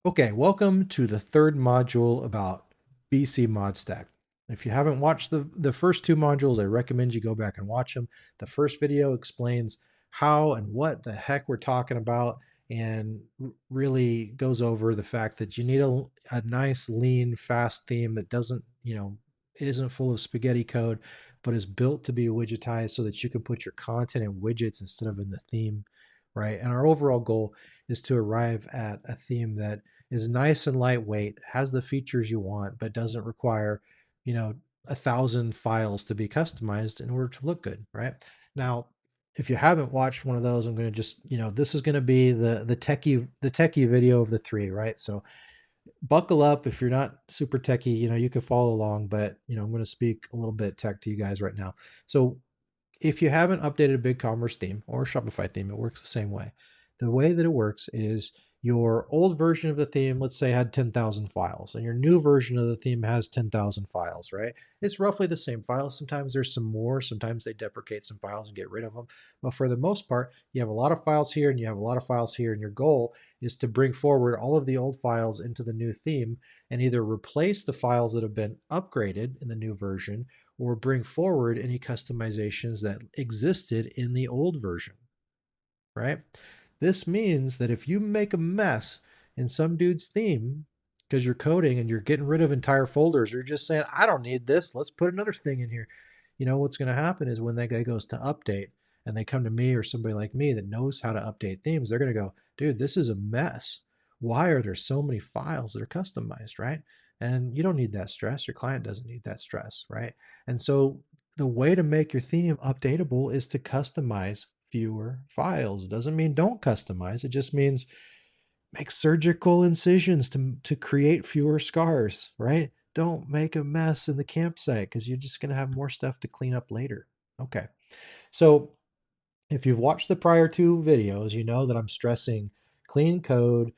Okay, welcome to the third module about BC Mod Stack. If you haven't watched the first two modules, I recommend you go back and watch them. The first video explains how and what the heck we're talking about and really goes over the fact that you need a nice, lean, fast theme that doesn't, isn't full of spaghetti code, but is built to be widgetized so that you can put your content in widgets instead of in the theme, right? And our overall goal is to arrive at a theme that is nice and lightweight, has the features you want, but doesn't require, you know, 1,000 files to be customized in order to look good, right? Now, if you haven't watched one of those, I'm going to just, this is going to be the techie video of the three, right? So buckle up if you're not super techie, you can follow along, but I'm going to speak a little bit tech to you guys right now. So if you haven't updated a BigCommerce theme or a Shopify theme, it works the same way. The way that it works is your old version of the theme, let's say, had 10,000 files, and your new version of the theme has 10,000 files, right? It's roughly the same files. Sometimes there's some more. Sometimes they deprecate some files and get rid of them. But for the most part, you have a lot of files here and you have a lot of files here, and your goal is to bring forward all of the old files into the new theme and either replace the files that have been upgraded in the new version or bring forward any customizations that existed in the old version, right? This means that if you make a mess in some dude's theme because you're coding and you're getting rid of entire folders, or you're just saying, I don't need this, let's put another thing in here. What's going to happen is when that guy goes to update and they come to me or somebody like me that knows how to update themes, they're going to go, dude, this is a mess. Why are there so many files that are customized, right? And you don't need that stress. Your client doesn't need that stress, right? And so the way to make your theme updatable is to customize fewer files. It doesn't mean don't customize. It just means make surgical incisions to create fewer scars, right? Don't make a mess in the campsite because you're just going to have more stuff to clean up later. Okay. So if you've watched the prior two videos, you know that I'm stressing clean code,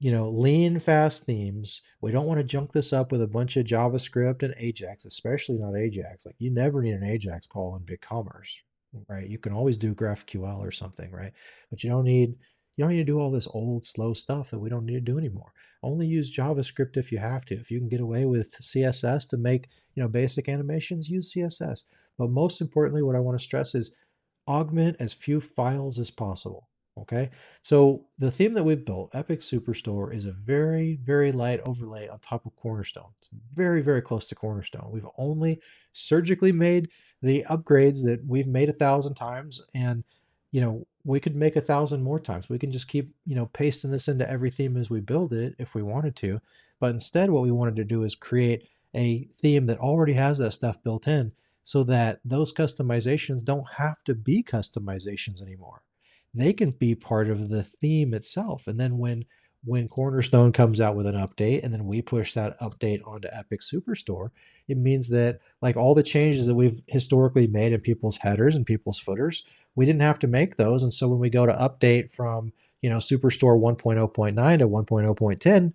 lean, fast themes. We don't want to junk this up with a bunch of JavaScript and Ajax, especially not Ajax. Like you never need an Ajax call in BigCommerce, right? You can always do GraphQL or something, right? But you don't need to do all this old slow stuff that we don't need to do anymore. Only use JavaScript if you have to. If you can get away with CSS to make, basic animations, use CSS. But most importantly, what I want to stress is augment as few files as possible. Okay, so the theme that we've built, Epic Superstore, is a very, very light overlay on top of Cornerstone. It's very, very close to Cornerstone. We've only surgically made the upgrades that we've made 1,000 times, and we could make 1,000 more times. We can just keep pasting this into every theme as we build it if we wanted to. But instead, what we wanted to do is create a theme that already has that stuff built in so that those customizations don't have to be customizations anymore. They can be part of the theme itself. And then when Cornerstone comes out with an update and then we push that update onto Epic Superstore, it means that like all the changes that we've historically made in people's headers and people's footers, we didn't have to make those. And so when we go to update from, Superstore 1.0.9 to 1.0.10,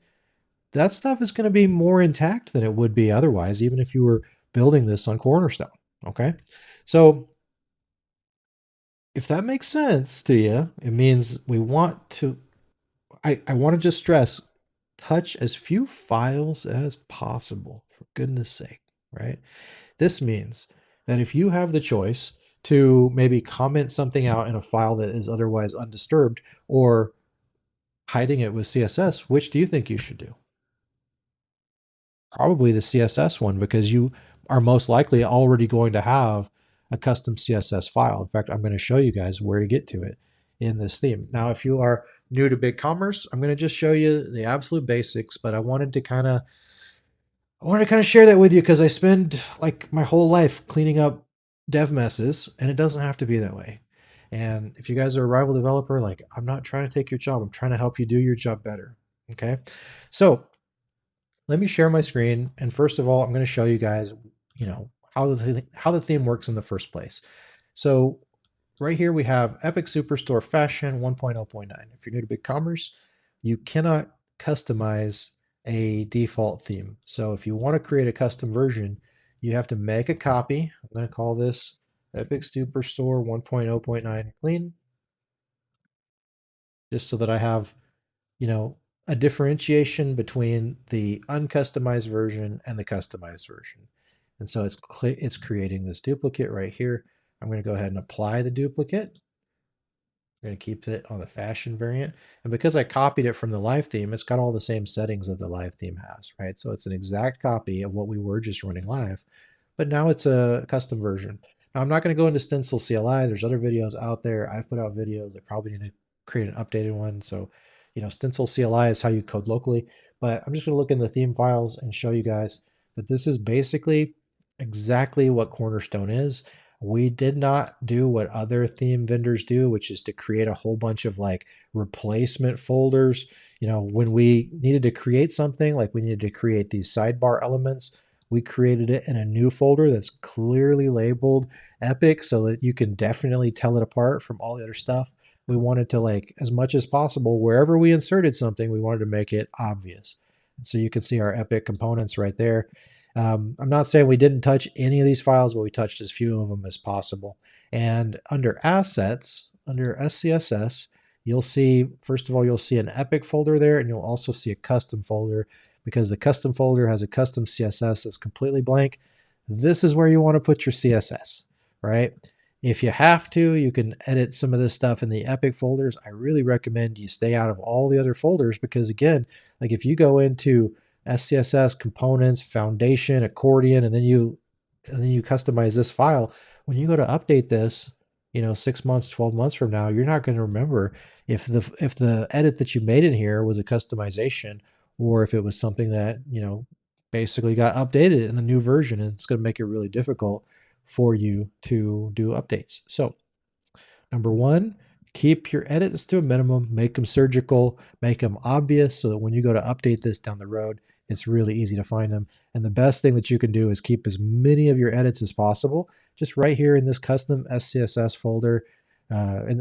that stuff is going to be more intact than it would be otherwise, even if you were building this on Cornerstone. Okay. So if that makes sense to you, it means I want to just stress touch as few files as possible, for goodness sake, right? This means that if you have the choice to maybe comment something out in a file that is otherwise undisturbed or hiding it with CSS, which do you think you should do? Probably the CSS one because you are most likely already going to have a custom CSS file. In fact, I'm going to show you guys where to get to it in this theme. Now, if you are new to BigCommerce, I'm going to just show you the absolute basics, but I wanted to kind of share that with you because I spend like my whole life cleaning up dev messes, and it doesn't have to be that way. And if you guys are a rival developer, like I'm not trying to take your job, I'm trying to help you do your job better. Okay. So let me share my screen. And first of all, I'm going to show you guys, how the theme works in the first place. So right here we have Epic Superstore Fashion 1.0.9. If you're new to BigCommerce, you cannot customize a default theme. So if you want to create a custom version, you have to make a copy. I'm going to call this Epic Superstore 1.0.9 clean, just so that I have, a differentiation between the uncustomized version and the customized version. And so it's creating this duplicate right here. I'm going to go ahead and apply the duplicate. I'm going to keep it on the fashion variant. And because I copied it from the live theme, it's got all the same settings that the live theme has, right? So it's an exact copy of what we were just running live, but now it's a custom version. Now I'm not going to go into Stencil CLI. There's other videos out there. I've put out videos. I probably need to create an updated one. So, Stencil CLI is how you code locally, but I'm just going to look in the theme files and show you guys that this is basically exactly what Cornerstone is. We did not do what other theme vendors do, which is to create a whole bunch of like replacement folders. When we needed to create something, like we needed to create these sidebar elements, we created it in a new folder that's clearly labeled Epic so that you can definitely tell it apart from all the other stuff. We wanted to, like, as much as possible, wherever we inserted something, we wanted to make it obvious. And so you can see our Epic components right there. I'm not saying we didn't touch any of these files, but we touched as few of them as possible. And under assets, under SCSS, you'll see, first of all, you'll see an Epic folder there, and you'll also see a custom folder because the custom folder has a custom CSS that's completely blank. This is where you want to put your CSS, right? If you have to, you can edit some of this stuff in the Epic folders. I really recommend you stay out of all the other folders because, again, like if you go into SCSS, components, foundation, accordion, and then you customize this file. When you go to update this, 6 months, 12 months from now, you're not going to remember if the edit that you made in here was a customization or if it was something that, basically got updated in the new version, and it's going to make it really difficult for you to do updates. So, number one, keep your edits to a minimum, make them surgical, make them obvious so that when you go to update this down the road, it's really easy to find them. And the best thing that you can do is keep as many of your edits as possible just right here in this custom SCSS folder. In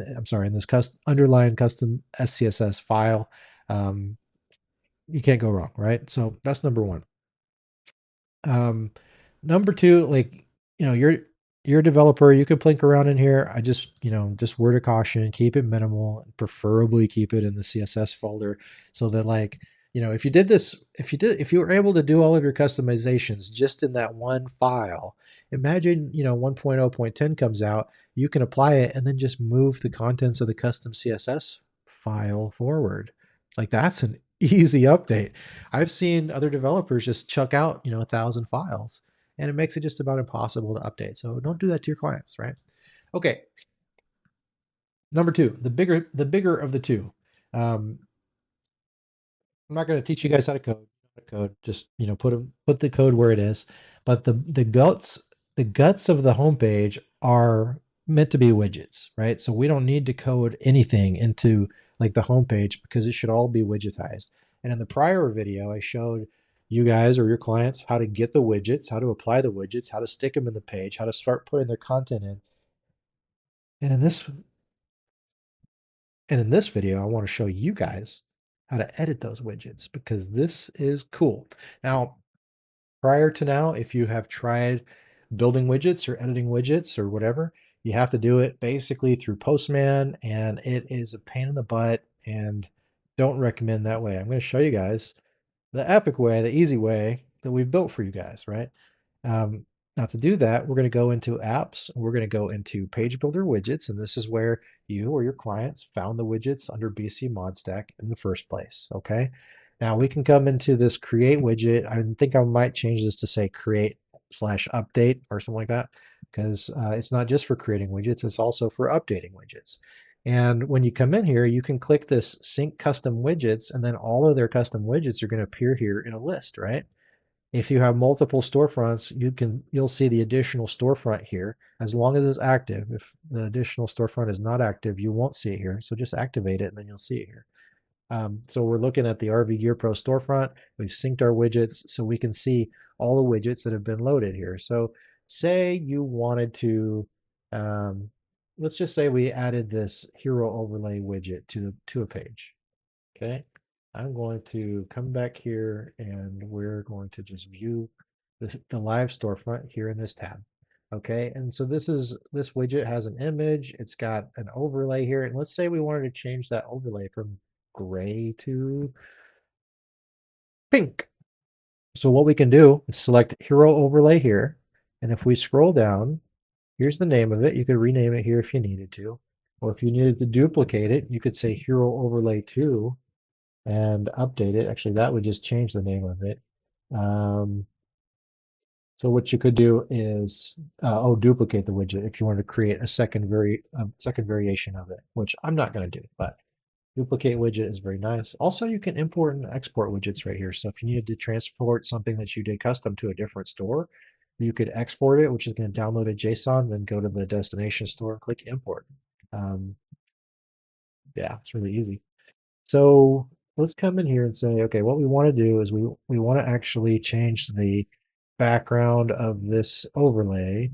this underlying custom SCSS file. You can't go wrong, right? So that's number one. Number two, like, you're a developer, you can plink around in here. I just, just word of caution, keep it minimal, preferably keep it in the CSS folder so that, like, if you were able to do all of your customizations just in that one file, imagine, 1.0.10 comes out, you can apply it and then just move the contents of the custom CSS file forward. Like, that's an easy update. I've seen other developers just chuck out, 1,000 files, and it makes it just about impossible to update. So don't do that to your clients, right? Okay. Number two, the bigger of the two. Um, I'm not going to teach you guys how to code. Just, put the code where it is. But the guts of the homepage are meant to be widgets, right? So we don't need to code anything into like the homepage because it should all be widgetized. And in the prior video, I showed you guys or your clients how to get the widgets, how to apply the widgets, how to stick them in the page, how to start putting their content in. And in this video, I want to show you guys how to edit those widgets because this is cool. Now, prior to now, if you have tried building widgets or editing widgets or whatever, you have to do it basically through Postman, and it is a pain in the butt and don't recommend that way. I'm going to show you guys the epic way, the easy way that we've built for you guys, right? Um, Now to do that, we're going to go into apps, and we're going to go into page builder widgets, and this is where you or your clients found the widgets under BC mod stack in the first place. Okay. Now we can come into this create widget. I think I might change this to say create/update or something like that, because it's not just for creating widgets, it's also for updating widgets. And when you come in here, you can click this sync custom widgets, and then all of their custom widgets are going to appear here in a list, right? If you have multiple storefronts, you'll see the additional storefront here as long as it's active. If the additional storefront is not active, you won't see it here. So just activate it and then you'll see it here. So we're looking at the RV Gear Pro storefront. We've synced our widgets so we can see all the widgets that have been loaded here. So say you wanted to, let's just say we added this hero overlay widget to a page. Okay. I'm going to come back here and we're going to just view the live storefront here in this tab. Okay. And so this widget has an image. It's got an overlay here. And let's say we wanted to change that overlay from gray to pink. So what we can do is select hero overlay here. And if we scroll down, here's the name of it. You could rename it here if you needed to. Or if you needed to duplicate it, you could say hero overlay 2 and update it. Actually, that would just change the name of it. So what you could do is, duplicate the widget if you want to create a second variation of it, which I'm not going to do, but duplicate widget is very nice. Also, you can import and export widgets right here. So if you needed to transport something that you did custom to a different store, you could export it, which is going to download a JSON, then go to the destination store and click import. Yeah, it's really easy. So let's come in here and say, okay, what we want to do is we want to actually change the background of this overlay,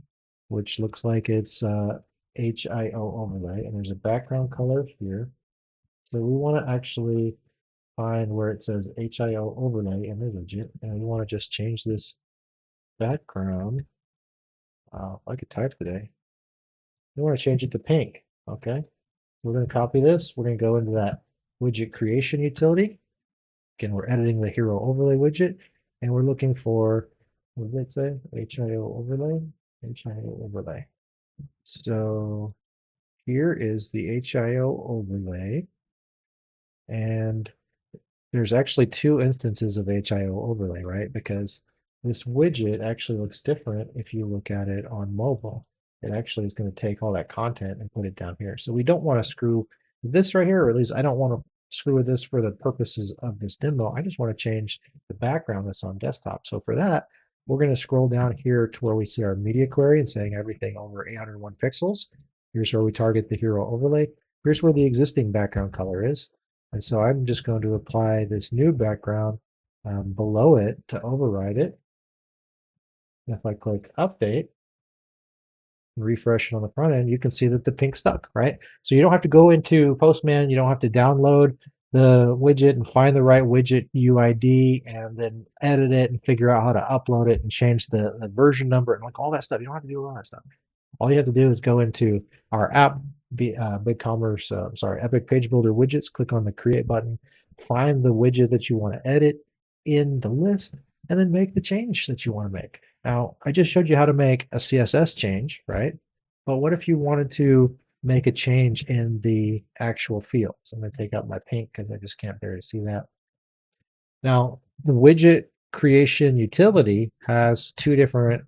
which looks like it's HIO overlay, and there's a background color here. So we want to actually find where it says HIO overlay in the widget, and we want to just change this background. I could type today. We want to change it to pink. Okay. We're going to copy this. We're going to go into that widget creation utility. Again, we're editing the hero overlay widget, and we're looking for, what did it say? HIO overlay? HIO overlay. So here is the HIO overlay, and there's actually two instances of HIO overlay, right? Because this widget actually looks different if you look at it on mobile. It actually is going to take all that content and put it down here. So we don't want to screw this right here, or at least I don't want to screw with this for the purposes of this demo. I just want to change the background that's on desktop. So for that, we're going to scroll down here to where we see our media query and saying everything over 801 pixels. Here's where we target the hero overlay. Here's where the existing background color is. And so I'm just going to apply this new background below it to override it. And if I click update and refresh it on the front end, you can see that the pink stuck, right? So you don't have to go into Postman. You don't have to download the widget and find the right widget UID and then edit it and figure out how to upload it and change the version number and like all that stuff. You don't have to do all that stuff. All you have to do is go into our app, BigCommerce, Epic Page Builder widgets, click on the create button, find the widget that you want to edit in the list, and then make the change that you want to make. Now, I just showed you how to make a CSS change, right? But what if you wanted to make a change in the actual fields? I'm going to take out my pink because I just can't bear to see that. Now, the widget creation utility has three different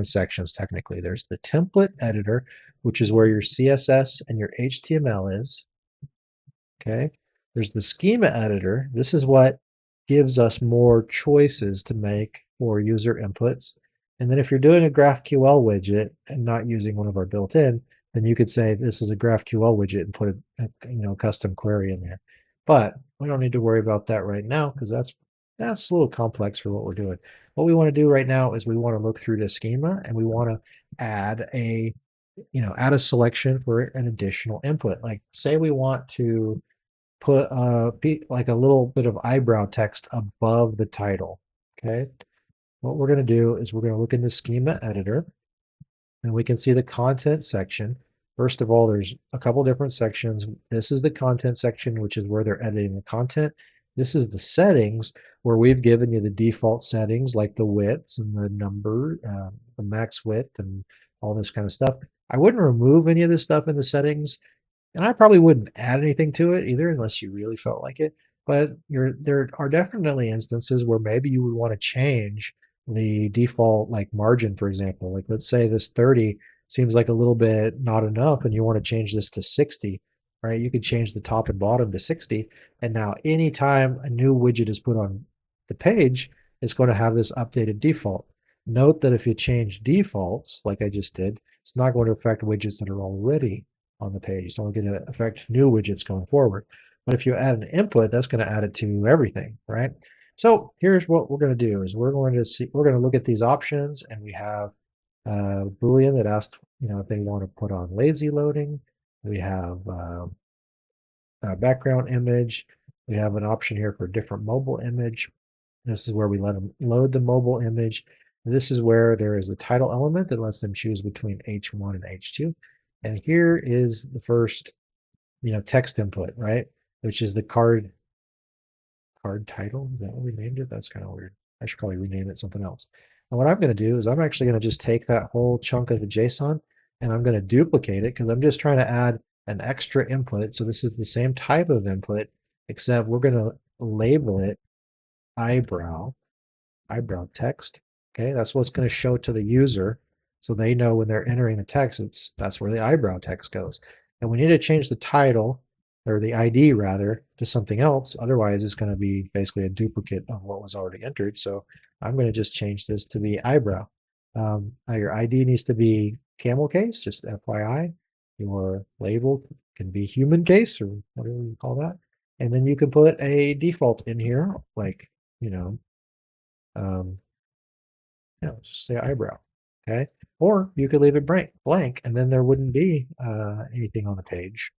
sections technically. There's the template editor, which is where your CSS and your HTML is. Okay. There's the schema editor. This is what gives us more choices to make for user inputs. And then if you're doing a GraphQL widget and not using one of our built-in, then you could say this is a GraphQL widget and put a custom query in there. But we don't need to worry about that right now because that's a little complex for what we're doing. What we want to do right now is we want to look through the schema and we want to add a selection for an additional input. Like say we want to put like a little bit of eyebrow text above the title. Okay. What we're going to do is we're going to look in the schema editor and we can see the content section. First of all, there's a couple different sections. This is the content section, which is where they're editing the content. This is the settings where we've given you the default settings like the widths and the number, the max width and all this kind of stuff. I wouldn't remove any of this stuff in the settings. And I probably wouldn't add anything to it either unless you really felt like it. But there are definitely instances where maybe you would want to change the default like margin, for example. Like let's say this 30 seems like a little bit not enough and you want to change this to 60, right? You could change the top and bottom to 60. And now anytime a new widget is put on the page, it's going to have this updated default. Note that if you change defaults, like I just did, it's not going to affect widgets that are already on the page. It's only going to affect new widgets going forward. But if you add an input, that's going to add it to everything, right? So here's what we're going to do is we're going to look at these options and we have a Boolean that asks, if they want to put on lazy loading. We have a background image. We have an option here for a different mobile image. This is where we let them load the mobile image. This is where there is a title element that lets them choose between H1 and H2. And here is the first, text input, right? Which is the card card title. Is that what we named it? That's kind of weird. I should probably rename it something else. And what I'm going to do is I'm actually going to just take that whole chunk of the JSON and I'm going to duplicate it because I'm just trying to add an extra input. So this is the same type of input, except we're going to label it eyebrow text. Okay, that's what's going to show to the user so they know when they're entering the text, that's where the eyebrow text goes. And we need to change the title or the ID rather to something else. Otherwise, it's going to be basically a duplicate of what was already entered. So I'm going to just change this to be eyebrow. Your ID needs to be camel case, just FYI. Your label can be human case or whatever you call that. And then you can put a default in here, like, you know, just say eyebrow, okay? Or you could leave it blank, and then there wouldn't be anything on the page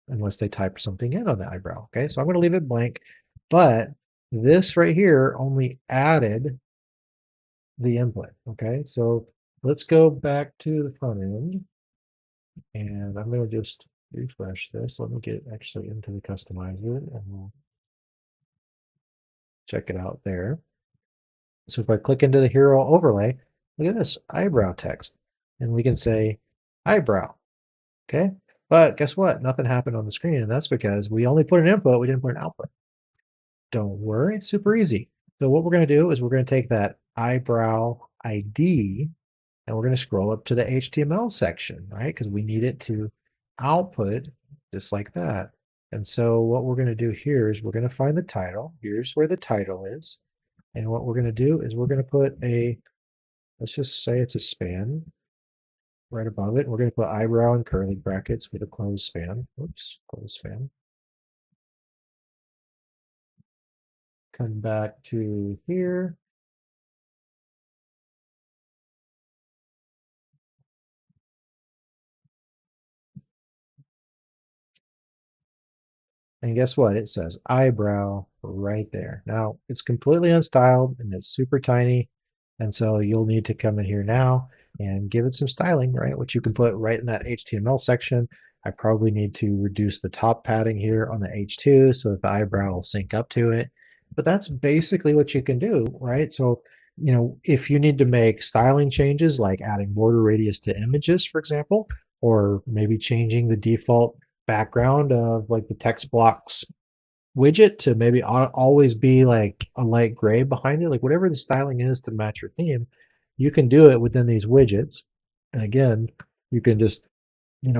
unless they type something in on the eyebrow, okay? So I'm going to leave it blank, but this right here only added the input, okay? So let's go back to the front end, and I'm going to just refresh this. Let me get actually into the customizer, and we'll check it out there. So if I click into the hero overlay, look at this eyebrow text, and we can say eyebrow, okay? But guess what? Nothing happened on the screen, and that's because we only put an input, we didn't put an output. Don't worry, it's super easy. So what we're going to do is we're going to take that eyebrow ID, and we're going to scroll up to the HTML section, right? Because we need it to output just like that. And so what we're going to do here is we're going to find the title. Here's where the title is. And what we're going to do is we're going to put let's just say it's a span right above it. We're going to put eyebrow in curly brackets with a closed span. Oops, closed span. Come back to here. And guess what? It says eyebrow right there. Now, it's completely unstyled and it's super tiny. And so you'll need to come in here now and give it some styling, right? Which you can put right in that HTML section. I probably need to reduce the top padding here on the H2 so that the eyebrow will sync up to it. But that's basically what you can do, right? So, if you need to make styling changes like adding border radius to images, for example, or maybe changing the default background of like the text blocks widget to maybe always be like a light gray behind it, like whatever the styling is to match your theme, you can do it within these widgets. And again, you can just,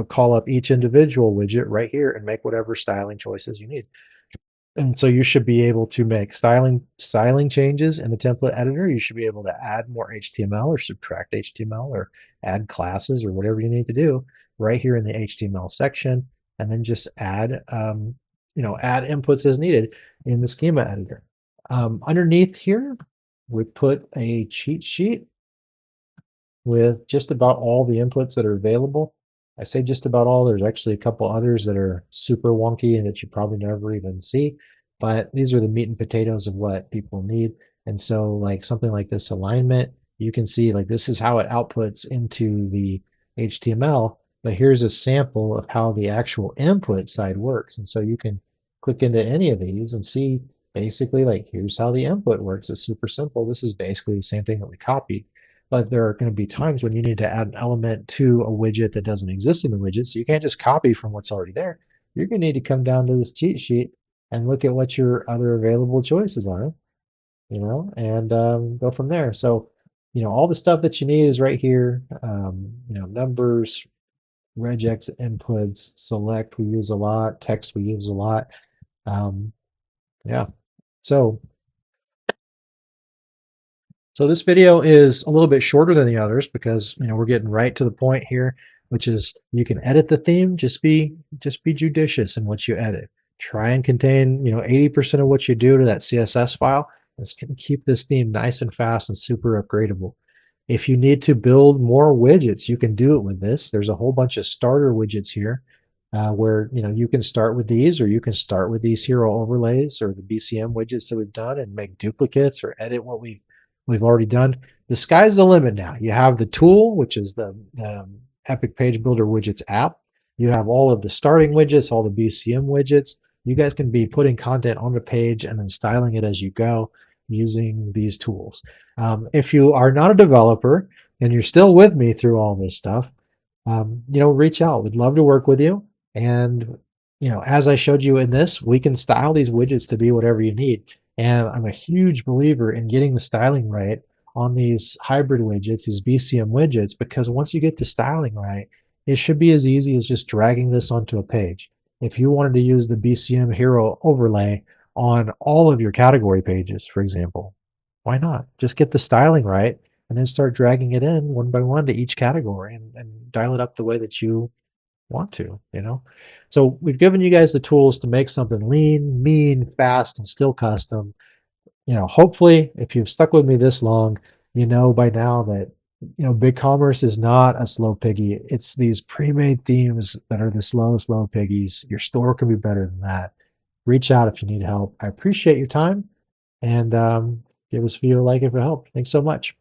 call up each individual widget right here and make whatever styling choices you need. And so you should be able to make styling changes in the template editor. You should be able to add more HTML or subtract HTML or add classes or whatever you need to do right here in the HTML section, and then just add add inputs as needed in the schema editor. Underneath here, we put a cheat sheet with just about all the inputs that are available. I say just about all. There's actually a couple others that are super wonky and that you probably never even see, but these are the meat and potatoes of what people need. And so like something like this alignment, you can see like this is how it outputs into the HTML, but here's a sample of how the actual input side works. And so you can click into any of these and see basically like here's how the input works. It's super simple. This is basically the same thing that we copied. But there are going to be times when you need to add an element to a widget that doesn't exist in the widget. So you can't just copy from what's already there. You're going to need to come down to this cheat sheet and look at what your other available choices are, and go from there. So, all the stuff that you need is right here. Numbers, regex inputs, select we use a lot, text we use a lot. Yeah. So this video is a little bit shorter than the others because we're getting right to the point here, which is you can edit the theme. Just be judicious in what you edit. Try and contain 80% of what you do to that CSS file. Let's keep this theme nice and fast and super upgradable. If you need to build more widgets, you can do it with this. There's a whole bunch of starter widgets here where you can start with these, or you can start with these hero overlays or the BCM widgets that we've done and make duplicates or edit what we've already done. The sky's the limit now. You have the tool, which is the Epic Page Builder Widgets app. You have all of the starting widgets, all the BCM widgets. You guys can be putting content on the page and then styling it as you go using these tools. If you are not a developer and you're still with me through all this stuff, reach out. We'd love to work with you. And, as I showed you in this, we can style these widgets to be whatever you need. And I'm a huge believer in getting the styling right on these hybrid widgets, these BCM widgets, because once you get the styling right, it should be as easy as just dragging this onto a page. If you wanted to use the BCM hero overlay on all of your category pages, for example, why not? Just get the styling right and then start dragging it in one by one to each category and dial it up the way that you want to. So we've given you guys the tools to make something lean, mean, fast, and still custom. Hopefully, if you've stuck with me this long, you know by now that BigCommerce is not a slow piggy. It's these pre-made themes that are the slow piggies. Your store can be better than that. Reach out if you need help. I appreciate your time, and give us a feel like if it helped. Thanks so much.